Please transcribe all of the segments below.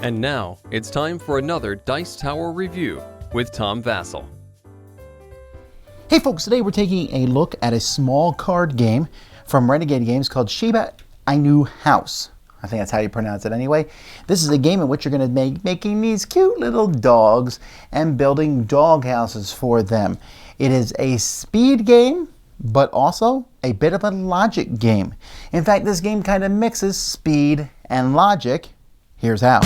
And now, it's time for another Dice Tower review with Tom Vasel. Hey folks, today we're taking a look at a small card game from Renegade Games called Shiba Inu House. I think that's how you pronounce it anyway. This is a game in which you're going to be making these cute little dogs and building dog houses for them. It is a speed game, but also a bit of a logic game. In fact, this game kind of mixes speed and logic. Here's how.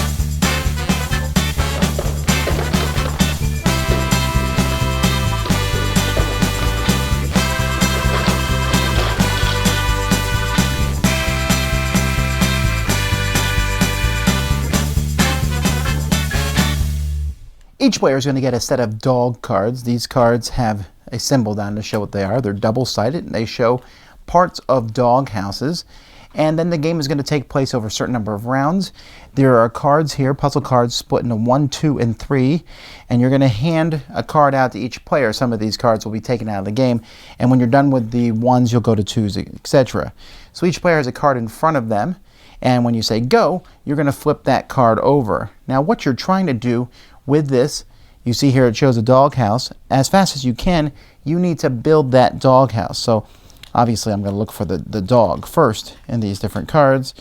Each player is going to get a set of dog cards. These cards have a symbol down to show what they are. They're double-sided and they show parts of dog houses. And then the game is going to take place over a certain number of rounds. There are cards here, puzzle cards split into 1, 2, and 3. And you're going to hand a card out to each player. Some of these cards will be taken out of the game. And when you're done with the ones, you'll go to 2s, etc. So each player has a card in front of them. And when you say go, you're going to flip that card over. Now what you're trying to do with this, you see here it shows a dog house. As fast as you can, you need to build that dog house. So obviously I'm going to look for the dog first in these different cards.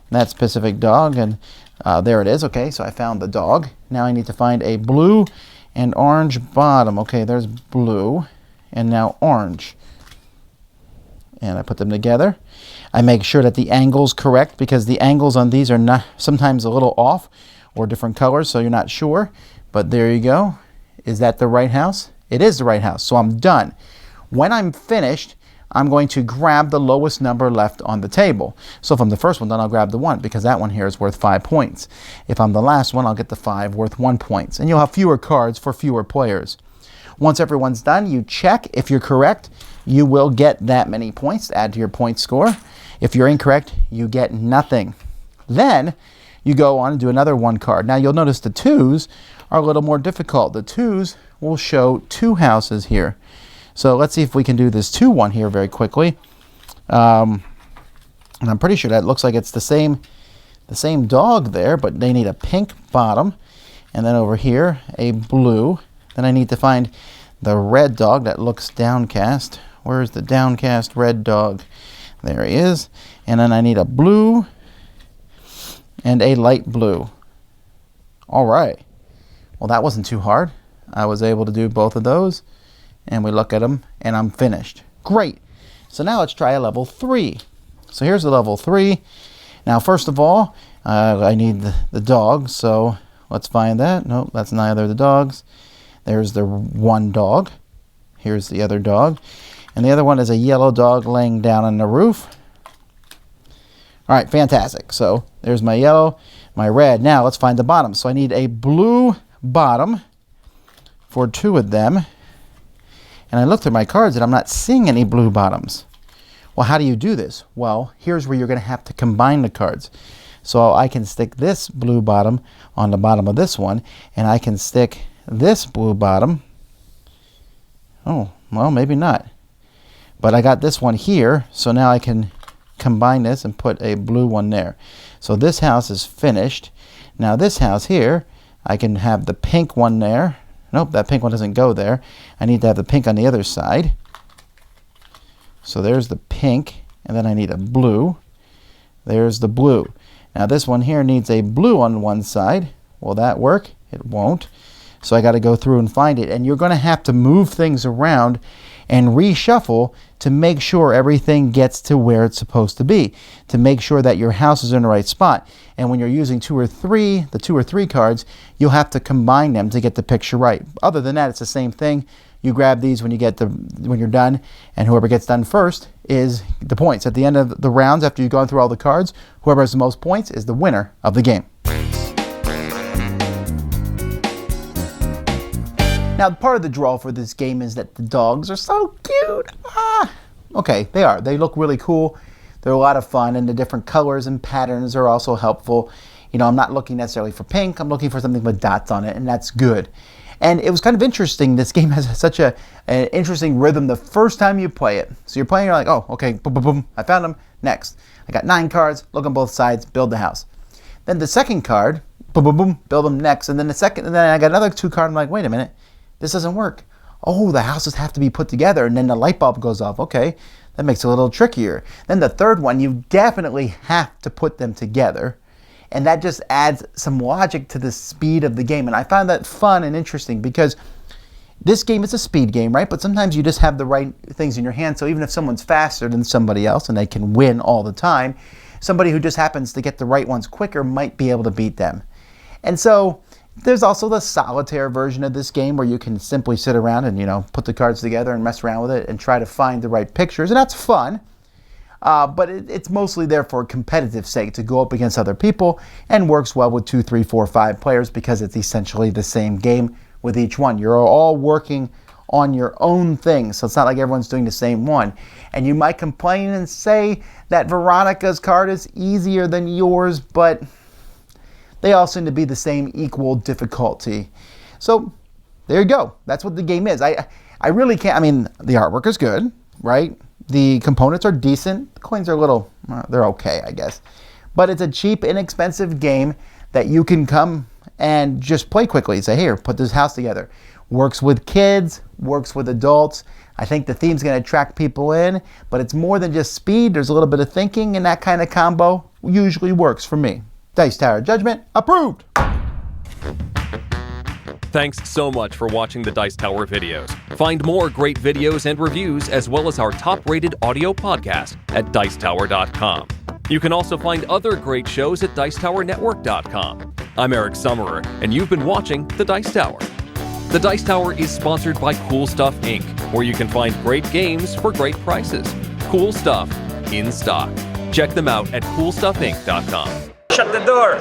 That specific dog, and there it is. Okay, so I found the dog. Now I need to find a blue and orange bottom. Okay, there's blue and now orange. And I put them together. I make sure that the angle's correct because the angles on these are not sometimes a little off or different colors, so you're not sure. But there you go. Is that the right house? It is the right house, so I'm done. When I'm finished, I'm going to grab the lowest number left on the table. So if I'm the first one, then I'll grab the 1 because that one here is worth 5 points. If I'm the last one, I'll get the 5 worth 1 point. And you'll have fewer cards for fewer players. Once everyone's done, you check. If you're correct, you will get that many points to add to your point score. If you're incorrect, you get nothing. Then you go on and do another 1 card. Now you'll notice the 2s are a little more difficult. The 2s will show 2 houses here. So let's see if we can do this 2-1 here very quickly. And I'm pretty sure that looks like it's the same dog there, but they need a pink bottom. And then over here, a blue. Then I need to find the red dog that looks downcast. Where's the downcast red dog? There he is. And then I need a blue and a light blue. All right. Well, that wasn't too hard. I was able to do both of those. And we look at them, and I'm finished. Great. So now let's try a level 3. So here's the level 3. Now, first of all, I need the dog. So let's find that. Nope, that's neither of the dogs. There's the one dog. Here's the other dog. And the other one is a yellow dog laying down on the roof. All right, fantastic. So there's my yellow, my red. Now let's find the bottom. So I need a blue bottom for 2 of them. And I looked at my cards and I'm not seeing any blue bottoms. Well, how do you do this? Well, here's where you're going to have to combine the cards. So I can stick this blue bottom on the bottom of this one, and I can stick this blue bottom. Oh, well, maybe not. But I got this one here, so now I can combine this and put a blue one there. So this house is finished. Now this house here, I can have the pink one there. Nope, that pink one doesn't go there. I need to have the pink on the other side. So there's the pink, and then I need a blue. There's the blue. Now this one here needs a blue on one side. Will that work? It won't. So I got to go through and find it. And you're going to have to move things around and reshuffle to make sure everything gets to where it's supposed to be, to make sure that your house is in the right spot. And when you're using 2 or 3, the 2 or 3 cards, you'll have to combine them to get the picture right. Other than that, it's the same thing. You grab these when you're done, and whoever gets done first is the points. At the end of the rounds, after you've gone through all the cards, whoever has the most points is the winner of the game. Now, part of the draw for this game is that the dogs are so cute. Okay, they are. They look really cool. They're a lot of fun, and the different colors and patterns are also helpful. You know, I'm not looking necessarily for pink. I'm looking for something with dots on it, and that's good. And it was kind of interesting. This game has such an interesting rhythm the first time you play it. So you're playing, you're like, oh, okay, boom, boom, boom. I found them. Next. I got 9 cards. Look on both sides. Build the house. Then the second card, boom, boom, boom, build them next. And then and then I got another 2 card. I'm like, wait a minute, this doesn't work. Oh, the houses have to be put together, and then the light bulb goes off. Okay, that makes it a little trickier. Then the third one, you definitely have to put them together. And that just adds some logic to the speed of the game. And I found that fun and interesting because this game is a speed game, right? But sometimes you just have the right things in your hand. So even if someone's faster than somebody else and they can win all the time, somebody who just happens to get the right ones quicker might be able to beat them. And so there's also the solitaire version of this game where you can simply sit around and, put the cards together and mess around with it and try to find the right pictures. And that's fun. But it's mostly there for competitive sake to go up against other people and works well with 2, 3, 4, 5 players because it's essentially the same game with each one. You're all working on your own thing, so it's not like everyone's doing the same one. And you might complain and say that Veronica's card is easier than yours, but they all seem to be the same equal difficulty. So there you go. That's what the game is. I really can't, the artwork is good, right? The components are decent. The coins are a little, they're okay, I guess. But it's a cheap, inexpensive game that you can come and just play quickly. Say, here, put this house together. Works with kids, works with adults. I think the theme's going to attract people in, but it's more than just speed. There's a little bit of thinking, and that kind of combo usually works for me. Dice Tower Judgment, approved! Thanks so much for watching the Dice Tower videos. Find more great videos and reviews as well as our top-rated audio podcast at Dicetower.com. You can also find other great shows at Dicetowernetwork.com. I'm Eric Summerer, and you've been watching The Dice Tower. The Dice Tower is sponsored by Cool Stuff Inc., where you can find great games for great prices. Cool stuff in stock. Check them out at CoolStuffInc.com. Shut the door!